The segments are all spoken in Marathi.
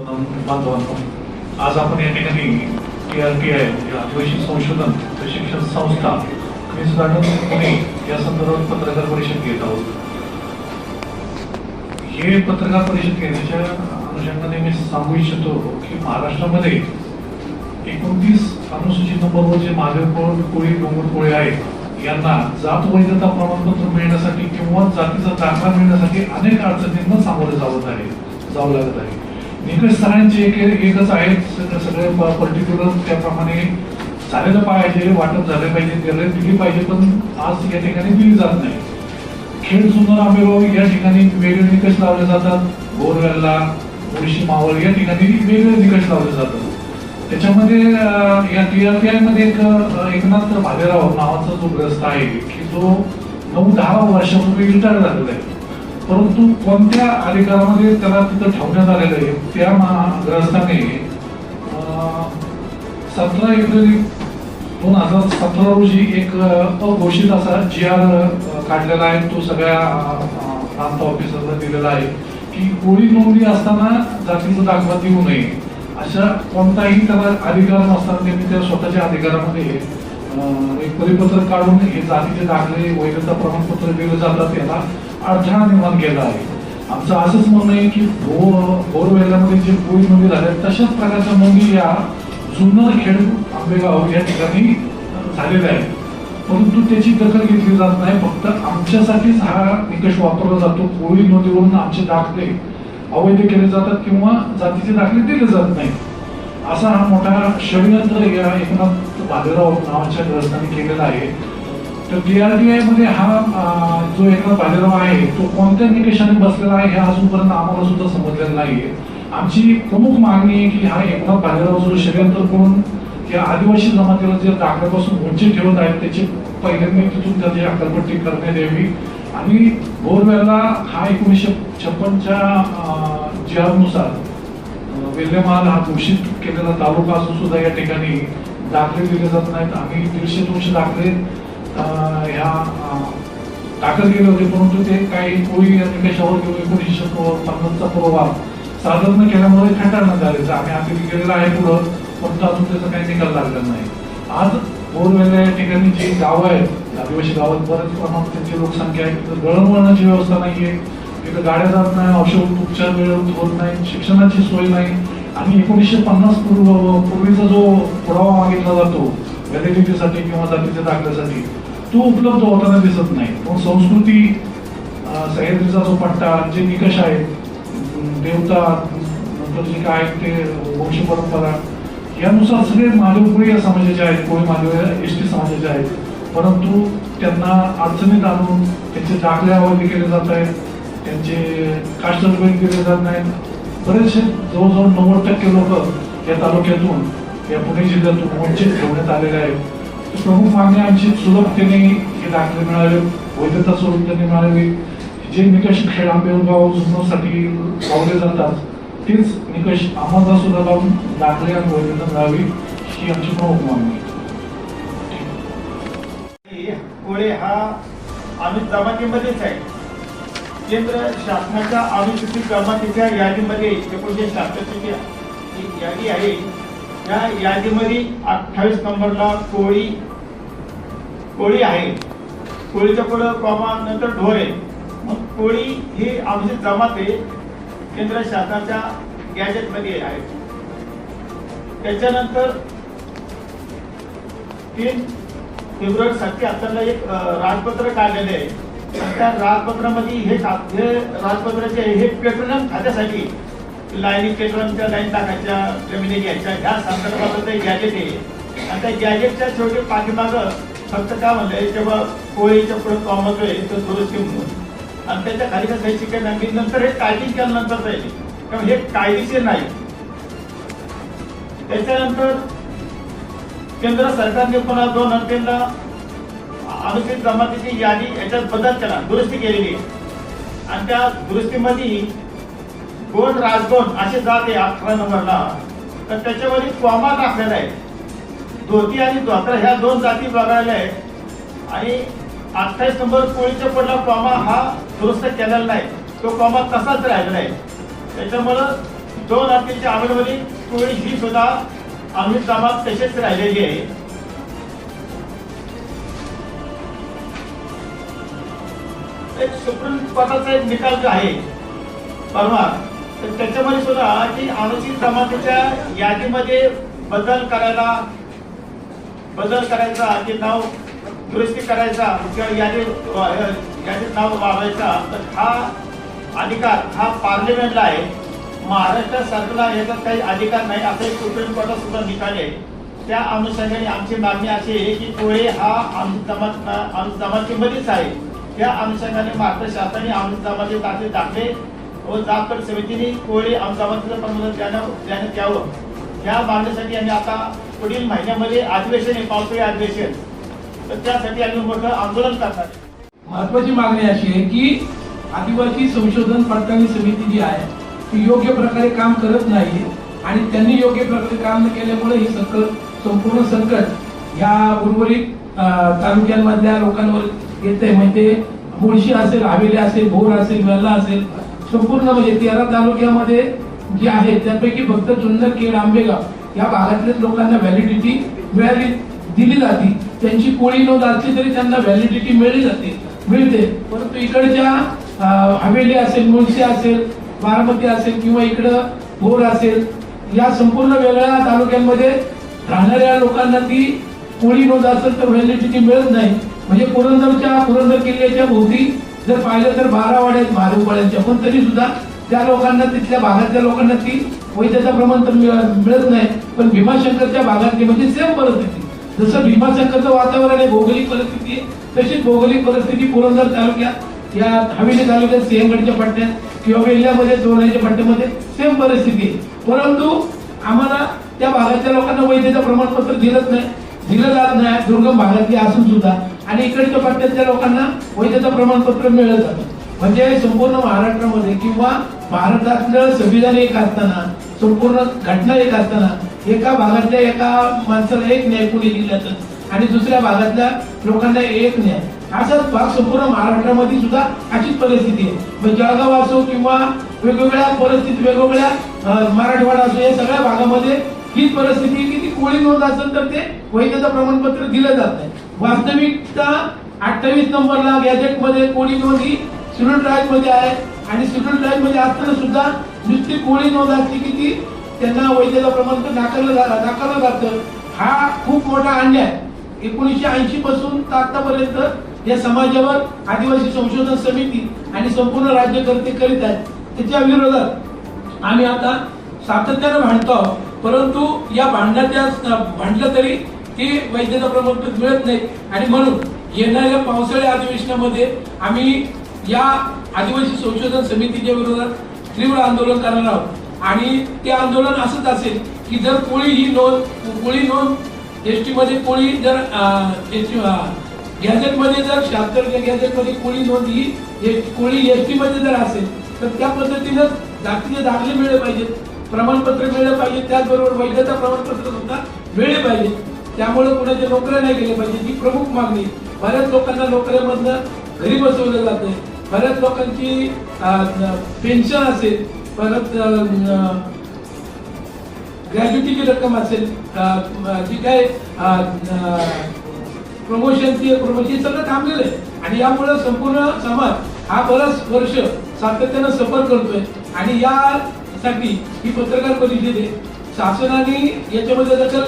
बांधवांनो, आज आपण या ठिकाणी TRTI आदिवासी संशोधन प्रशिक्षण संस्था क्वीन्स गार्डन पुणे या संदर्भात पत्रकार परिषद घेत आहोत. हे पत्रकार परिषद घेण्याच्या अनुषंगाने मी सांगू इच्छितो की महाराष्ट्रामध्ये 29 अनुसूचित नंबरवर जे माधव कोळी डोंगर कोळी आहेत यांना जात वैधता प्रमाणपत्र मिळण्यासाठी किंवा जातीचा दाखला मिळण्यासाठी अनेक अडचणींना सामोरे जावं लागत आहे. निकष सगळ्यांचे एकच आहेत, सगळे पर्टिक्युलर त्याप्रमाणे झालेलं पाहिजे, वाटप झालं पाहिजे, दिली पाहिजे, पण आज या ठिकाणी दिली जात नाही. खेड सुंदर आंबेगाव या ठिकाणी वेगळे निकष लावले जातात, बोरवेलला मुळशी मावळ या ठिकाणी वेगळे निकष लावले जातात. त्याच्यामध्ये या TRTI मध्ये एकनाथ भालेराव नावाचा जो ग्रस्त आहे की जो 9-10 वर्षापूर्वी रिटायर झालेला आहे, परंतु कोणत्या अधिकारामध्ये त्याला तिथं ठेवण्यात आलेलं आहे त्या ग्रस्ताने 17 एप्रिल 2017 रोजी एक अघोषित असा GR काढलेला आहे. तो सगळ्या प्रांत ऑफिसरला दिलेला आहे की कोळी नोंदणी असताना जातीचा दाखला देऊ नये, अशा कोणताही त्याला अधिकार नसताना त्यांनी त्या स्वतःच्या अधिकारामध्ये एक परिपत्रक काढून हे जातीचे दाखले वैधता प्रमाणपत्र दिले जातात याला अडथळा निर्माण केला आहे. आमचं असंच म्हणणं आहे की बोरवेल्यामध्ये जे कोळी नोंदी झाल्या तशाच प्रकारच्या नोंदी या जुन्नर खेड आंबेगाव या ठिकाणी झालेल्या आहेत, परंतु त्याची दखल घेतली जात नाही. फक्त आमच्यासाठीच हा निकष वापरला जातो. कोळी नोंदीवरून आमचे दाखले अवैध केले जातात किंवा जातीचे दाखले दिले जात नाही, असा हा मोठा षडयंत्र या एकनाथ भालेराव नावाच्या ग्रस्ताने केलेला आहे. तर TRTI मध्ये हा जो एकनाथ भालेराव आहे तो कोणत्या निकषाने बसलेला आहे हे अजूनपर्यंत आम्हाला सुद्धा समजलेलं नाहीये. आमची प्रमुख मागणी आहे की हा एकनाथ भालेराव जो षडयंत्र करून या आदिवासी जमातीला जे दाखल्यापासून वंचित ठेवत आहेत त्याची पहिल्यांदा तिथून त्याची हकालपट्टी करण्यात यावी आणि बोरवेलला हा 1956च्या GR नुसार वेल्हेमाल हा घोषित केलेला तालुका असून सुद्धा या ठिकाणी दाखले दिले जात नाहीत. आम्ही 150-200 दाखले ह्या दाखल केले होते, परंतु ते काही कोळी निकषावर किंवा 1950चा पुरावा सादर न केल्यामुळे फेटाळण्यात आले. आम्ही अपील केलेलं आहे पुढं, परंतु अजून त्याचा काही निकाल लागला नाही. आज बोरवेल या ठिकाणी जी गावं आहेत आदिवासी गावात बऱ्याच प्रमाणात त्यांची लोकसंख्या आहे, तिथं दळणवळणाची व्यवस्था नाहीये, तिथं गाड्या जात नाही, औषध उपचार वेळेवर होत नाही, शिक्षणाची सोय नाही आणि 1950 पूर्वीचा जो पुरावा मागितला जातो व्हॅलिडिटीसाठी किंवा जातीच्या दाखल्यासाठी तो उपलब्ध होताना दिसत नाही. पण संस्कृती, सह्याद्रीचा जो पट्टा, जे निकष आहेत, देवता, नंतर जे काय ते वंश परंपरा यानुसार सगळे माधव कोळी या समाजाचे आहेत, कोळी माधव ST समाजाचे आहेत, परंतु त्यांना अडचणीत आणून त्यांचे दाखले अवैध केले जात आहेत, त्यांचे कास्ट सर्टिफिकेट दिले जात नाहीत. बरेचसे जवळजवळ 90% लोक या तालुक्यातून या पुणे जिल्ह्यातून वंचित ठेवण्यात आलेले आहेत. प्रमुख मागणी आमची सुलभतेने हे दाखले मिळावे, वैधता स्वरूप त्यांनी मिळावी. जे निकष खेड आंबेगाव जुन्नरसाठी लावले जातात तेच निकष आम्हाला सुद्धा लावून दाखले आणि वैधता मिळावी ही आमची प्रमुख मागणी. कोळे हा आम्ही जमातीमध्येच आहे. केंद्र शासनाच्या अनुसूचित जमातीच्या यादीमध्ये 1966 ची यादी आहे. या यादीमध्ये 28 नंबरला कोळी आहे. कोळीच्या पुढे कॉमा नंतर ढोर आहे. मग कोळी ही आमची जमात आहे, केंद्र शासनाच्या गॅजेट मध्ये आहे. त्याच्यानंतर 3 फेब्रुवारी 1977 ला एक राजपत्र काढलेले आहे. त्या राजपत्रामध्ये हे राजपत्राचे हे पेट्रोलियम खात्यासाठी लाईन पेट्रोलियमच्या लाईन टाकायच्या, जमिनी घ्यायच्या ह्या संदर्भात ते गॅजेट आहे. आणि त्या गॅजेटच्या शेवटी पाठीमागं फक्त काय म्हणलंय जेव्हा कोळीच्या पुढे कॉमत आहे तो दुरुस्ती म्हणून आणि त्याच्या खाली का सही शिकायला लागली. नंतर हे टायपिंग केल्यानंतर जाईल, कारण हे कायदेशीर नाही. त्याच्यानंतर केंद्र सरकारने पुन्हा 2 एप्रिलला अनुसूचित जमातीची यादी याच्यात बदल केला, दुरुस्ती केलेली आहे. आणि त्या दुरुस्तीमध्ये गोंड राजगोंड असे जात आहे 18 नंबरला, तर त्याच्यावर कॉमा टाकलेला आहे. धोती आणि धोतर ह्या 2 जाती बघायला आहे. आणि 28 नंबर कोळीच्या पुढला कॉमा हा दुरुस्त केलेला नाही, तो कॉमा तसाच राहिलेला आहे. त्याच्यामुळं 2003च्या आंबेडमध्ये कोळी ही सुद्धा आम्ही जमात तशीच राहिलेली आहे. एक सुप्रीम कोर्टाचा एक निकाल जो आहे परवा, तर त्याच्यामध्ये सुद्धा की अनुसूचित जमातीच्या यादीमध्ये बदल करायचा की नाव दुरुस्ती करायचा किंवा यादीत नाव वाढवायचा, तर हा अधिकार हा पार्लिमेंटला आहे. महाराष्ट्र सरकारला याचा काही अधिकार नाही असं एक सुप्रीम कोर्टात सुद्धा निकाल आहे. त्या अनुषंगाने आमची मागणी अशी आहे की कोळी हा अनुसूचित जमातीमध्येच आहे. त्या अनुषंगाने महाराष्ट्र शासनाने अनुसूचित जमाती दाखले व जात समितीने कोळी अनुसूचित जमातीचं देण्यात यावं. या मागणीसाठी आम्ही आता पुढील महिन्यामध्ये अधिवेशन आहे, पावसाळी अधिवेशन, तर त्यासाठी आम्ही मोठं आंदोलन करणार. महत्वाची मागणी अशी आहे की आदिवासी संशोधन पडताळणी समिती जी आहे ती योग्य प्रकारे काम करत नाही आणि त्यांनी योग्य प्रकारे काम न केल्यामुळे ही संपूर्ण संकट या उर्वरित तालुक्यांमधल्या लोकांवर येते. म्हणजे मुळशी असेल, हवेली असेल, भोर असेल, वेल्हा असेल, संपूर्ण म्हणजे 13 तालुक्यामध्ये जे आहे त्यापैकी फक्त जुन्नर, खेड, आंबेगाव या भागातल्या लोकांना व्हॅलिडिटी दिली जाते. त्यांची कोळी नोंद असली तरी त्यांना व्हॅलिडिटी मिळते. परंतु इकडच्या हवेली असेल, मुळशी असेल, बारामती असेल किंवा इकडं भोर असेल, या संपूर्ण वेगळ्या तालुक्यांमध्ये राहणाऱ्या लोकांना ती कोळी नोंद असेल तर व्हॅलिडिटी मिळत नाही. म्हणजे पुरंदर किल्ल्याच्या भोवती जर पाहिलं तर 12 वाड्या आहेत महादेवपाड्यांच्या, पण तरी सुद्धा त्या लोकांना, तिथल्या भागातल्या लोकांना ती वैधता प्रमाणपत्र मिळत नाही. पण भीमाशंकरच्या भागातली म्हणजे सेम परिस्थिती, जसं भीमाशंकरचं वातावरण आहे, भौगोलिक परिस्थिती आहे, तशीच भौगोलिक परिस्थिती पुरंदर तालुक्यात, या हवेली तालुक्यात सिंहगडच्या पट्ट्यात किंवा वेल्ह्यामध्ये, चोरण्याच्या पट्ट्यामध्ये सेम परिस्थिती आहे. परंतु आम्हाला त्या भागातल्या लोकांना वैधता प्रमाणपत्र दिलं जात नाही, दुर्गम भागातली असून सुद्धा. आणि इकडच्या पट्ट्यातल्या लोकांना वैधता प्रमाणपत्र मिळत जातं. म्हणजे संपूर्ण महाराष्ट्रामध्ये किंवा भारतातलं संविधान एक असताना, संपूर्ण घटना एक असताना, एका भागातल्या एका माणसाला एक न्याय कोणी दिला जातं आणि दुसऱ्या भागातल्या लोकांना एक न्याय, असाच भाग संपूर्ण महाराष्ट्रामध्ये सुद्धा अशीच परिस्थिती आहे. म्हणजे जळगाव असो किंवा वेगवेगळ्या परिस्थिती, वेगवेगळ्या मराठवाडा असो, या सगळ्या भागामध्ये हीच परिस्थिती आहे की ती कोळी नोंद असेल तर ते वैधता प्रमाणपत्र दिलं जात नाही. वास्तविकता 28 नंबरला गॅजेटमध्ये कोळी नोंद ही शेड्यूल ट्राईबमध्ये आहे आणि शेड्यूल ट्राईबमध्ये असताना सुद्धा नुसती कोळी नोंद असते की ती त्यांना वैधता प्रमाणपत्र नाकारलं जातं. हा खूप मोठा अन्याय 1980 पासून आतापर्यंत या समाजावर आदिवासी संशोधन समिती आणि संपूर्ण राज्यकर्ते करीत आहेत. त्याच्या विरोधात आम्ही आता सातत्यानं भांडतो, परंतु या भांडलं तरी ती वैधता प्रमाणपत्र मिळत नाही. आणि म्हणून येणाऱ्या पावसाळ्या अधिवेशनामध्ये आम्ही या आदिवासी संशोधन समितीच्या विरोधात तीव्र आंदोलन करणार आहोत. आणि ते आंदोलन असंच असेल की जर कोळी नोंद एसटी मध्ये कोळी जर गॅजेटमध्ये जर 76 गॅजेटमध्ये कोळी नोंद ही कोळी एसटी मध्ये जर असेल तर त्या पद्धतीनं जातीचे दाखले मिळले पाहिजेत, प्रमाणपत्र मिळले पाहिजे, त्याचबरोबर वैधता प्रमाणपत्र सुद्धा मिळले पाहिजे. त्यामुळे कुणाच्या नोकऱ्या नाही गेल्या पाहिजे, ही प्रमुख मागणी. बऱ्याच लोकांना नोकऱ्यामधनं घरी बसवलं जाते, बऱ्याच लोकांची पेन्शन असेल, परत ग्रॅज्युटीची रक्कम असेल, जी काय प्रमोशन सगळं थांबलेलं आहे. आणि यामुळे संपूर्ण समाज हा बराच वर्ष सातत्यानं सफर करतोय. आणि यासाठी ही पत्रकार परिषद आहे. शासनाने याच्यामध्ये दखल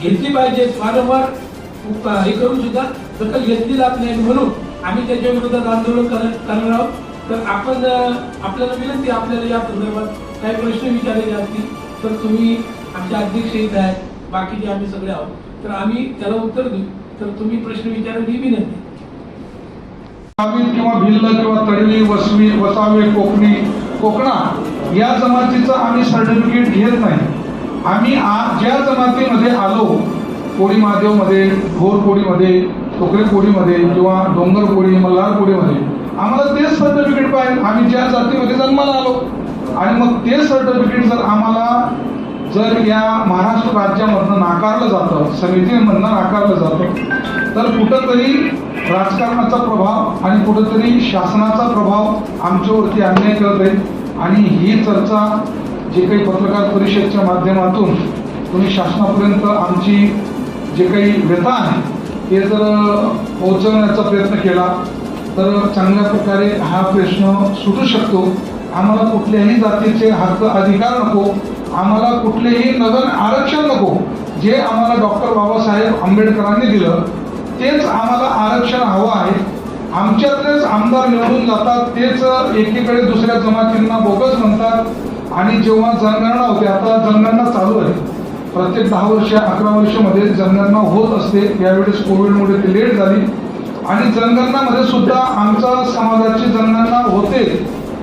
घेतली पाहिजे. वारंवार हे करून सुद्धा दखल घेतली जात नाही, म्हणून आम्ही त्याच्या विरोधात आंदोलन करणार आहोत. तर आपल्याला विनंती, आपल्याला या संदर्भात काही प्रश्न विचारायचे असतील तर तुम्ही आमचे अध्यक्ष येत आहेत, बाकीचे आम्ही सगळे आहोत, तर आम्ही त्याला उत्तर देऊ. तर तुम्ही प्रश्न विचारायची ही विनंती. किंवा भिल्ल किंवा तडवी, वसवी, वसावे, कोकणी, कोकणा या जमातीचं आम्ही सर्टिफिकेट घेत नाही. आम्ही ज्या जमातीमध्ये आलो, कोळी महादेवमध्ये, भोर कोळीमध्ये, टोकरे कोळीमध्ये किंवा डोंगर कोळी, मल्हार कोळीमध्ये आम्हाला तेच सर्टिफिकेट पाहिजे. आम्ही ज्या जातीमध्ये जन्माला आलो आणि मग ते सर्टिफिकेट जर या महाराष्ट्र राज्यामधनं नाकारलं जातं, समितीमधनं नाकारलं जातं, तर कुठंतरी राजकारणाचा प्रभाव आणि कुठंतरी शासनाचा प्रभाव आमच्यावरती अन्याय करत आहे. आणि ही चर्चा जे काही पत्रकार परिषदेच्या माध्यमातून तुम्ही शासनापर्यंत आमची जे काही व्यथा आहे ते जर पोहोचवण्याचा प्रयत्न केला तर चांगल्या प्रकारे हा प्रश्न सुटू शकतो. आम्हाला कुठल्याही जातीचे हक्क अधिकार नको, आम्हाला कुठलेही नवीन आरक्षण नको. जे आम्हाला डॉक्टर बाबासाहेब आंबेडकरांनी दिलं तेच आम्हाला आरक्षण हवं आहे. आमच्यातलेच आमदार निवडून जातात, तेच एकीकडे दुसऱ्या जमातींना बोगस म्हणतात. आणि जेव्हा जनगणना होते, आता जनगणना चालू आहे, प्रत्येक 10 वर्ष 11 वर्षामध्ये जनगणना होत असते. यावेळेस कोविडमुळे ती लेट झाली आणि जनगणनामध्ये सुद्धा आमच्या समाजाची जनगणना होते,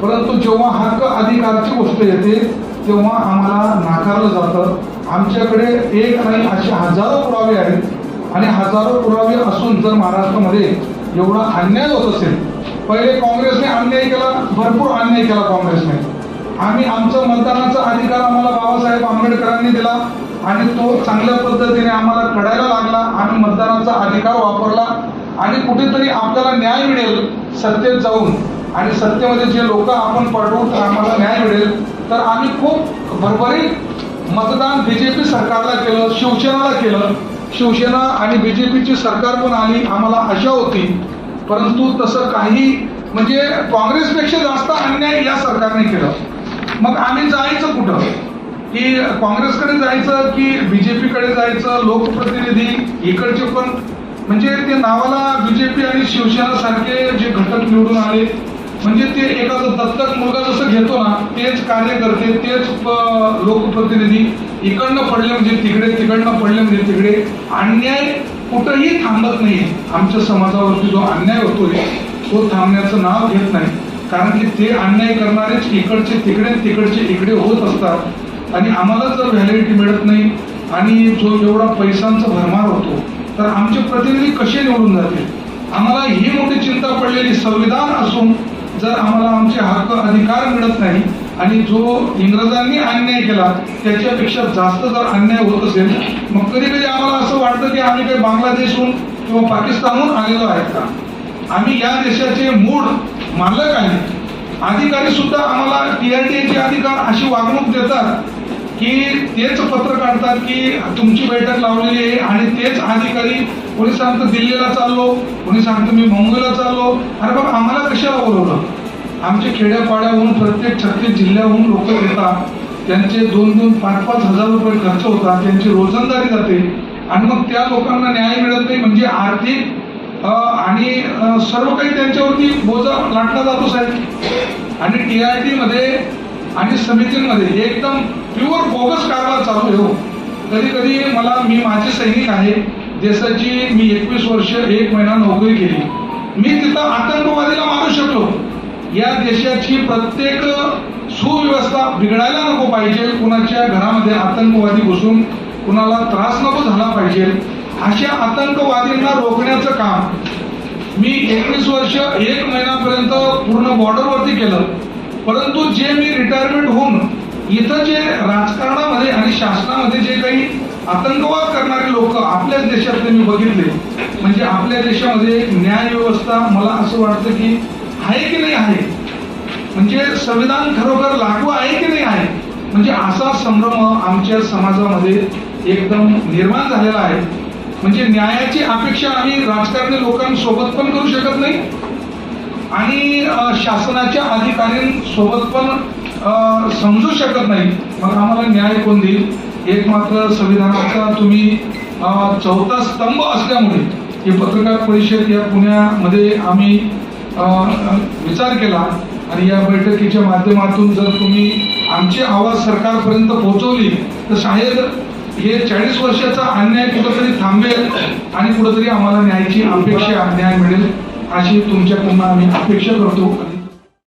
परंतु जेव्हा हक्क अधिकारची गोष्ट येते तेव्हा आम्हाला नाकारलं जातं. आमच्याकडे एक नाही असे हजारो पुरावे आहेत आणि हजारो पुरावे असून जर महाराष्ट्रामध्ये एवढा अन्याय होत असेल, पहिले काँग्रेसने अन्याय केला, भरपूर अन्याय केला काँग्रेसने. आम्ही आमचा मतदानाचा अधिकार आम्हाला बाबासाहेब आंबेडकरांनी दिला आणि तो चांगल्या पद्धतीने आम्हाला कळायला लागला. आम्ही मतदानाचा अधिकार वापरला आणि कुठेतरी आपल्याला न्याय मिळेल सत्तेत जाऊन आणि सत्तेमध्ये जे लोक आपण पाठवू तर आम्हाला न्याय मिळेल. तर आम्ही खूप भरभरीत मतदान बीजेपी सरकारला केलं, शिवसेनेला केलं. शिवसेना आणि बीजेपीची सरकार पण आली, आम्हाला आशा होती, परंतु तसं काही म्हणजे काँग्रेसपेक्षा जास्त अन्याय या सरकारने केलं. मग आम्ही जायचं कुठं, की काँग्रेसकडे जायचं की बीजेपीकडे जायचं? लोकप्रतिनिधी इकडचे पण म्हणजे ते नावाला बीजेपी आणि शिवसेना सारखे जे घटक निवडून आले, म्हणजे ते एखादं दत्तक मुलगा जसं घेतो ना तेच कार्यकर्ते, तेच लोकप्रतिनिधी इकडनं पडले म्हणजे तिकडे, तिकडनं पडले म्हणजे तिकडे. अन्याय कुठंही थांबत नाही. आमच्या समाजावरती जो अन्याय होतोय तो थांबण्याचं नाव घेत नाही, कारण की ते अन्याय करणारेच इकडचे तिकडे, तिकडचे इकडे होत असतात. आणि आम्हाला जर व्हॅलिडिटी मिळत नाही आणि जो एवढा पैशांचा भरमार होतो तर आमचे प्रतिनिधी कसे निवडून जातील? आम्हाला ही मोठी चिंता पडलेली. संविधान असून जर आम्हाला आमचे हक्क अधिकार मिळत नाही आणि जो इंग्रजांनी अन्याय केला त्याच्यापेक्षा जास्त जर अन्याय होत असेल, मग कधी कधी आम्हाला असं वाटतं की आम्ही काही बांगलादेशहून किंवा पाकिस्तानहून आलेलो आहेत का? आम्ही या देशाचे मूळ मालक आहे. अधिकारी सुद्धा आम्हाला TRTAचे अधिकार अशी वागणूक देतात की तेच पत्र काढतात की तुमची बैठक लावलेली आहे आणि तेच अधिकारी, कोणी सांगतं दिल्लीला चाललो, कोणी सांगतं मी मुंबईला चाललो. अरे बाबा, आम्हाला कशाला बोलवलं? आमच्या खेड्यापाड्याहून प्रत्येक 36 जिल्ह्याहून लोक येतात, त्यांचे 2-2, 5-5 हजार रुपये खर्च होतात, त्यांची रोजंदारी जाते आणि मग त्या लोकांना न्याय मिळत नाही म्हणजे आर्थिक आणि सर्व काही त्यांच्यावरती बोजा लाटला जातो साहेब. आणि TRT मध्ये आणि समितींमध्ये एकदम प्युअर बोगस कारभार चालू आहे. हो, कधी कधी मी माझे सैनिक आहे देशाची, मी 21 वर्ष 1 महिना नोकरी केली. मी तिथं आतंकवादीला मारू शकलो. या देशाची प्रत्येक सुव्यवस्था बिघडायला नको पाहिजे, कुणाच्या घरामध्ये आतंकवादी घुसून कुणाला त्रास नको झाला पाहिजे. अशा आतंकवादींना रोखण्याचं काम मी 21 वर्ष 1 महिन्यापर्यंत पूर्ण बॉर्डरवरती केलं. परंतु जे मी रिटायरमेंट होऊन इथं जे राजकारणामध्ये आणि शासनामध्ये जे काही आतंकवाद करणारे लोक आपल्याच देशातले मी बघितले, म्हणजे आपल्या देशामध्ये न्याय व्यवस्था मला असं वाटतं की आहे की नाही आहे, म्हणजे संविधान खरोखर लागू आहे की नाही आहे, म्हणजे असा संभ्रम आमच्या समाजामध्ये एकदम निर्माण झालेला आहे. म्हणजे न्यायाची अपेक्षा आम्ही राजकारणी लोकांसोबत पण करू शकत नाही आणि शासनाच्या अधिकाऱ्यांसोबत पण समजू शकत नाही. मग आम्हाला न्याय कोण देईल? एक मात्र संविधानाचा तुम्ही 4था स्तंभ असल्यामुळे ही पत्रकार परिषद या पुण्यामध्ये आम्ही विचार केला आणि या बैठकीच्या माध्यमातून जर तुम्ही आमची आवाज सरकारपर्यंत पोहोचवली तर शायद हे 40 वर्षाचा अन्याय कुठंतरी थांबेल आणि कुठंतरी आम्हाला न्यायाची अपेक्षा, न्याय मिळेल अशी तुमच्याकडून आम्ही अपेक्षा करतो.